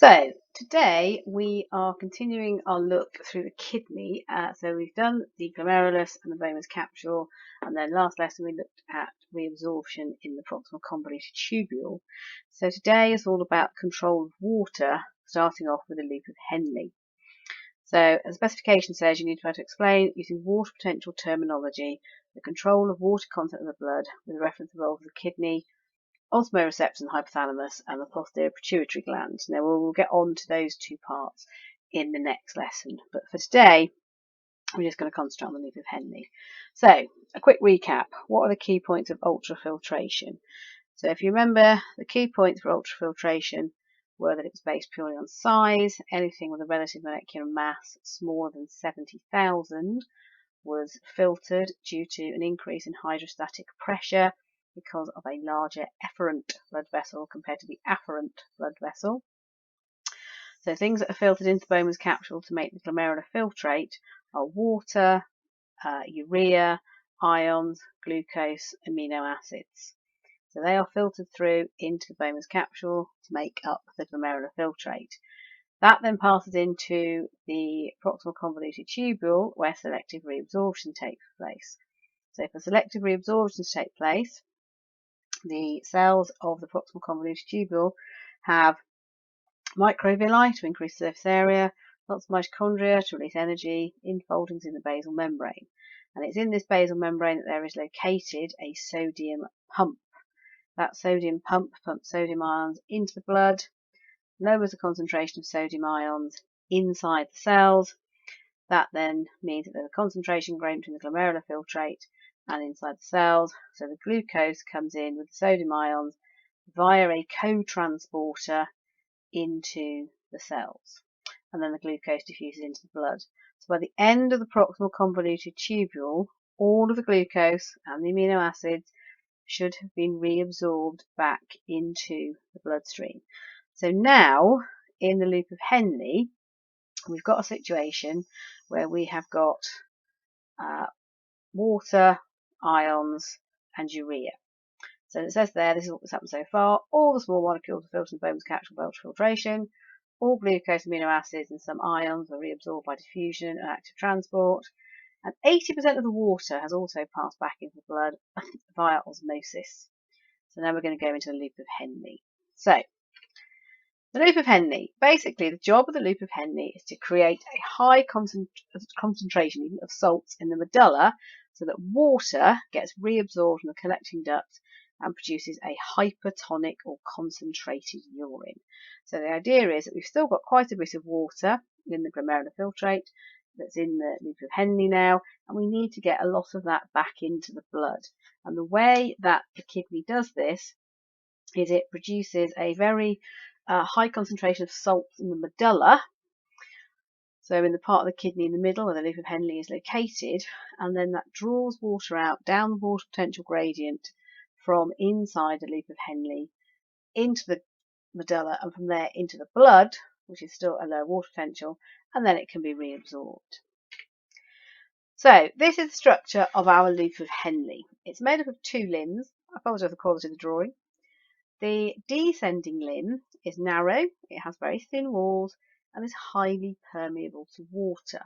So today we are continuing our look through the kidney. So we've done the glomerulus and the Bowman's capsule, and then last lesson we looked at reabsorption in the proximal convoluted tubule. So today is all about control of water, starting off with the loop of Henle. So as the specification says, you need to be able to explain using water potential terminology the control of water content in the blood with reference to the role of the kidney, osmoreceptors and hypothalamus, and the posterior pituitary gland. Now we'll get on to those two parts in the next lesson, but for today we're just going to concentrate on the loop of Henle. So a quick recap. What are the key points of ultrafiltration? So if you remember, the key points for ultrafiltration were that it was based purely on size. Anything with a relative molecular mass smaller than 70,000 was filtered due to an increase in hydrostatic pressure because of a larger efferent blood vessel compared to the afferent blood vessel. So things that are filtered into the Bowman's capsule to make the glomerular filtrate are water, urea, ions, glucose, amino acids. So they are filtered through into the Bowman's capsule to make up the glomerular filtrate. That then passes into the proximal convoluted tubule where selective reabsorption takes place. So for selective reabsorption to take place, the cells of the proximal convoluted tubule have microvilli to increase surface area, lots of mitochondria to release energy, infoldings in the basal membrane. And it's in this basal membrane that there is located a sodium pump. That sodium pump pumps sodium ions into the blood, lowers the concentration of sodium ions inside the cells. That then means that there's a concentration gradient between the glomerular filtrate and inside the cells. So the glucose comes in with the sodium ions via a co-transporter into the cells. And then the glucose diffuses into the blood. So by the end of the proximal convoluted tubule, all of the glucose and the amino acids should have been reabsorbed back into the bloodstream. So now, in the loop of Henle, we've got a situation where we have got water, ions, and urea. So it says there, this is what's happened so far. All the small molecules are filtered in the Bowman's capsule by ultrafiltration. All glucose, amino acids, and some ions were reabsorbed by diffusion and active transport. And 80% of the water has also passed back into the blood via osmosis. So now we're going to go into the loop of Henle. So, the loop of Henle. Basically, the job of the loop of Henle is to create a high concentration of salts in the medulla so that water gets reabsorbed from the collecting duct and produces a hypertonic or concentrated urine. So the idea is that we've still got quite a bit of water in the glomerular filtrate that's in the loop of Henle now, and we need to get a lot of that back into the blood. And the way that the kidney does this is it produces a very high concentration of salts in the medulla, so in the part of the kidney in the middle where the loop of Henle is located, and then that draws water out down the water potential gradient from inside the loop of Henle into the medulla and from there into the blood, which is still a low water potential, and then it can be reabsorbed. So this is the structure of our loop of Henle. It's made up of two limbs. I apologise for the quality of the drawing. The descending limb is narrow, it has very thin walls, and is highly permeable to water.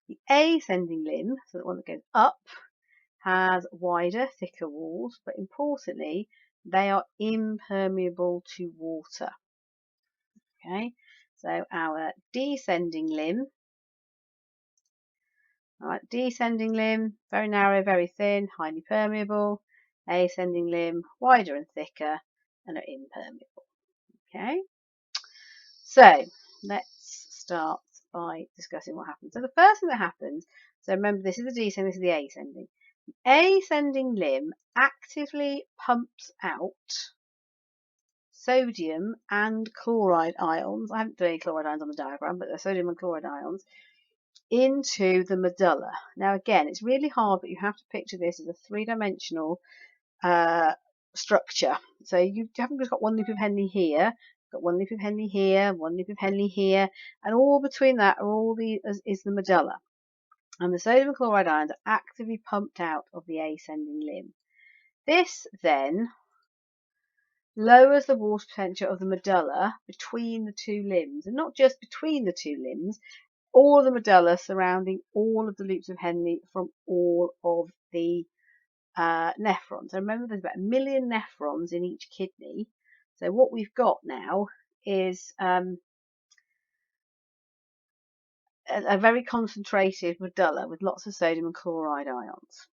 The ascending limb, so the one that goes up, has wider, thicker walls, but importantly, they are impermeable to water. Okay, so our descending limb, descending limb, very narrow, very thin, highly permeable. Ascending limb, wider and thicker, and are impermeable. Okay, so let's start by discussing what happens. So the first thing that happens, so remember this is the descending, this is the ascending. The ascending limb actively pumps out sodium and chloride ions. I haven't done any chloride ions on the diagram, but they're sodium and chloride ions into the medulla. Now again, it's really hard, but you have to picture this as a three-dimensional structure. So you haven't just got one loop of Henle here, got one loop of Henle here, one loop of Henle here, and all between that is the medulla. And the sodium and chloride ions are actively pumped out of the ascending limb. This then lowers the water potential of the medulla between the two limbs, and not just between the two limbs, all the medulla surrounding all of the loops of Henle from all of the nephrons. And remember, there's about 1 million nephrons in each kidney. So what we've got now is a very concentrated medulla with lots of sodium and chloride ions.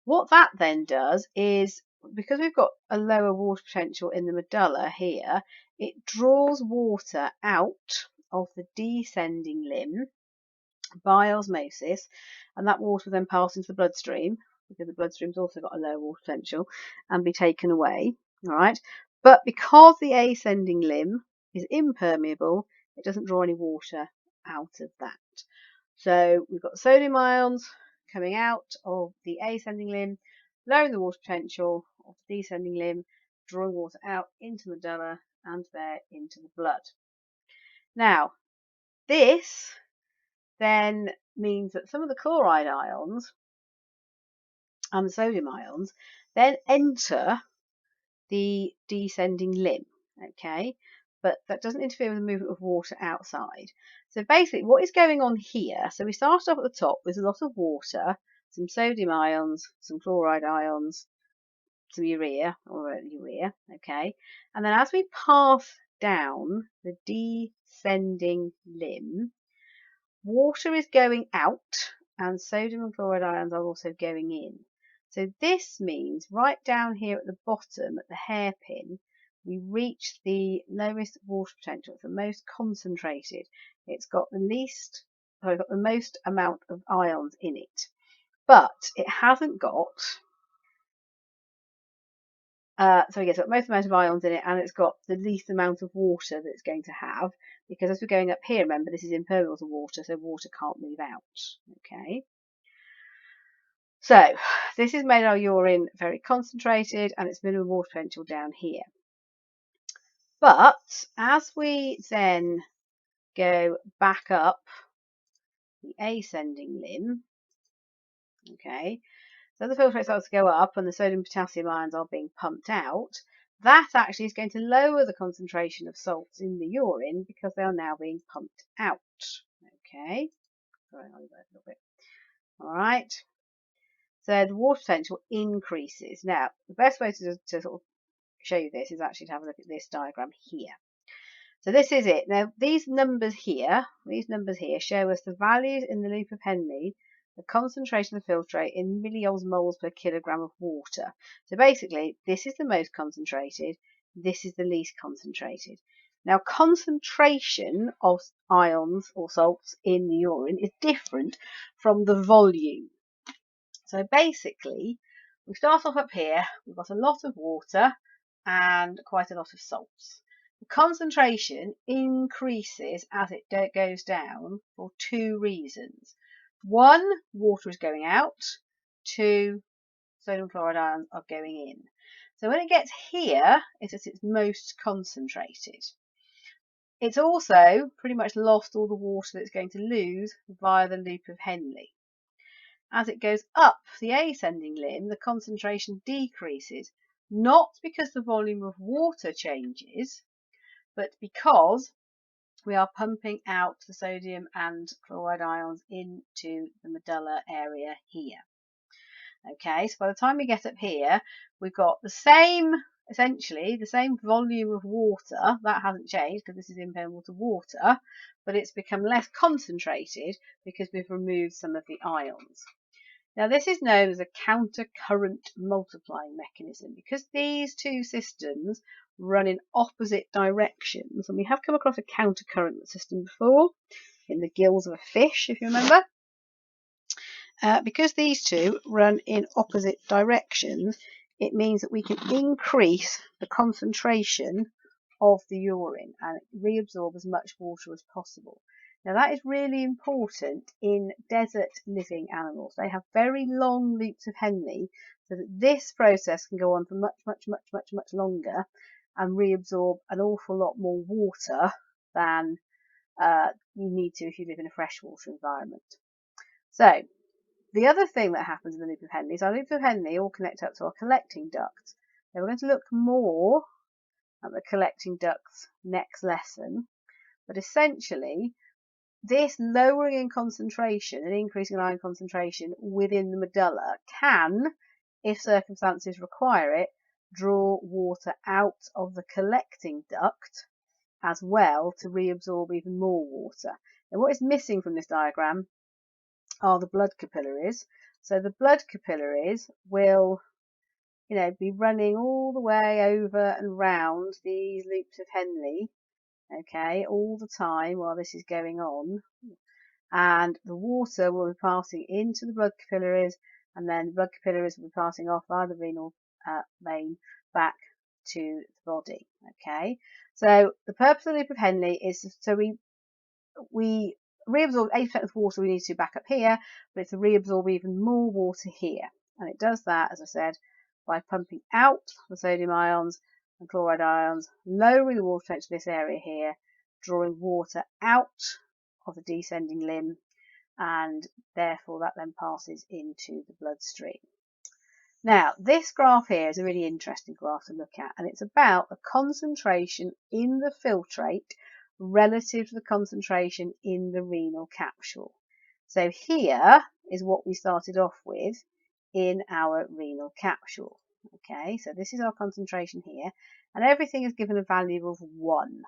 What that then does is, because we've got a lower water potential in the medulla here, it draws water out of the descending limb by osmosis, and that water will then pass into the bloodstream, because the bloodstream's also got a low water potential, and be taken away. All right, but because the ascending limb is impermeable, it doesn't draw any water out of that. So we've got sodium ions coming out of the ascending limb, lowering the water potential of the descending limb, drawing water out into the medulla and there into the blood. Now, this then means that some of the chloride ions and the sodium ions then enter the descending limb, okay? But that doesn't interfere with the movement of water outside. So basically what is going on here, so we started off at the top with a lot of water, some sodium ions, some chloride ions, some urea, okay? And then as we pass down the descending limb, water is going out and sodium and chloride ions are also going in. So this means right down here at the bottom, at the hairpin, we reach the lowest water potential. It's the most concentrated. It's got the most amount of ions in it. But it hasn't got so it's got most amount of ions in it, and it's got the least amount of water that it's going to have, because as we're going up here, remember, this is impermeable to water, so water can't move out. Okay. So this has made our urine very concentrated, and its minimum water potential down here. But as we then go back up the ascending limb, okay, so the filtrate starts to go up and the sodium potassium ions are being pumped out, that actually is going to lower the concentration of salts in the urine because they are now being pumped out. Okay, sorry, I'll leave that a little bit. All right, so the water potential increases. Now, the best way to sort of show you this is actually to have a look at this diagram here. So this is it. Now, these numbers here show us the values in the loop of Henle, the concentration of the filtrate in milliosmoles per kilogram of water. So basically, this is the most concentrated, this is the least concentrated. Now, concentration of ions or salts in the urine is different from the volume. So basically, we start off up here, we've got a lot of water and quite a lot of salts. The concentration increases as it goes down for two reasons. One, water is going out. Two, sodium chloride ions are going in. So when it gets here, it's at its most concentrated. It's also pretty much lost all the water that it's going to lose via the loop of Henle. As it goes up the ascending limb, the concentration decreases, not because the volume of water changes, but because we are pumping out the sodium and chloride ions into the medulla area here. Okay, so by the time we get up here, we've got essentially the same volume of water. That hasn't changed because this is impermeable to water, but it's become less concentrated because we've removed some of the ions. Now, this is known as a counter-current multiplying mechanism because these two systems run in opposite directions. And we have come across a counter-current system before in the gills of a fish, if you remember. Because these two run in opposite directions, it means that we can increase the concentration of the urine and reabsorb as much water as possible. Now, that is really important in desert living animals. They have very long loops of Henle, so that this process can go on for much longer and reabsorb an awful lot more water than you need to if you live in a freshwater environment. So, the other thing that happens in the loop of Henle is our loops of Henle all connect up to our collecting ducts. Now we're going to look more at the collecting ducts next lesson, but essentially this lowering in concentration and increasing in ion concentration within the medulla can, if circumstances require it, draw water out of the collecting duct as well to reabsorb even more water. Now what is missing from this diagram are the blood capillaries. So the blood capillaries will, be running all the way over and round these loops of Henle, okay, all the time while this is going on. And the water will be passing into the blood capillaries, and then the blood capillaries will be passing off via the renal vein back to the body. Okay, so the purpose of the loop of Henle is so we reabsorb 80% of the water we need to back up here, but it's to reabsorb even more water here, and it does that, as I said, by pumping out the sodium ions and chloride ions, lowering the water temperature to this area here, drawing water out of the descending limb, and therefore that then passes into the bloodstream. Now, this graph here is a really interesting graph to look at, and it's about the concentration in the filtrate relative to the concentration in the renal capsule. So here is what we started off with in our renal capsule. Okay, so this is our concentration here, and everything is given a value of 1.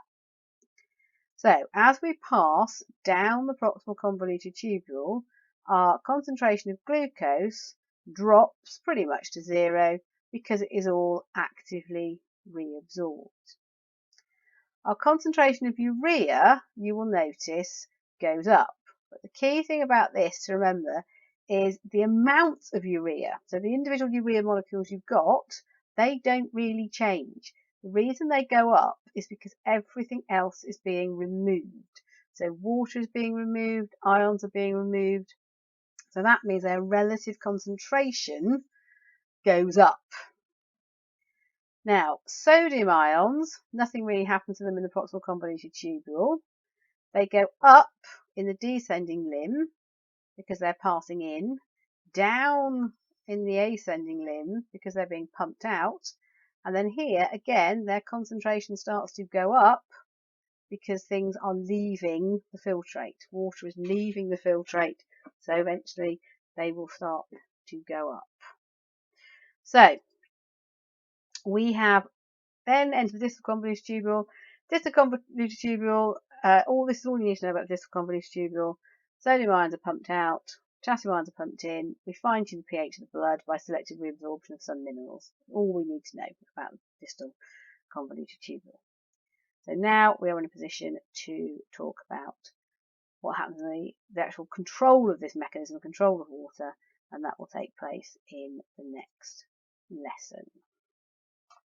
So as we pass down the proximal convoluted tubule, our concentration of glucose drops pretty much to 0 because it is all actively reabsorbed. Our concentration of urea, you will notice, goes up. But the key thing about this to remember is the amount of urea. So the individual urea molecules you've got, they don't really change. The reason they go up is because everything else is being removed. So water is being removed, ions are being removed. So that means their relative concentration goes up. Now, sodium ions, nothing really happens to them in the proximal convoluted tubule. They go up in the descending limb because they're passing in, down in the ascending limb because they're being pumped out, and then here again their concentration starts to go up because things are leaving the filtrate. Water is leaving the filtrate, so eventually they will start to go up. So we have then entered the distal convoluted tubule. Distal convoluted tubule, all this is all you need to know about the distal convoluted tubule. Sodium ions are pumped out, potassium ions are pumped in. We fine tune the pH of the blood by selective reabsorption of some minerals. All we need to know about distal convoluted tubule. So now we are in a position to talk about what happens in the actual control of this mechanism, control of water, and that will take place in the next lesson.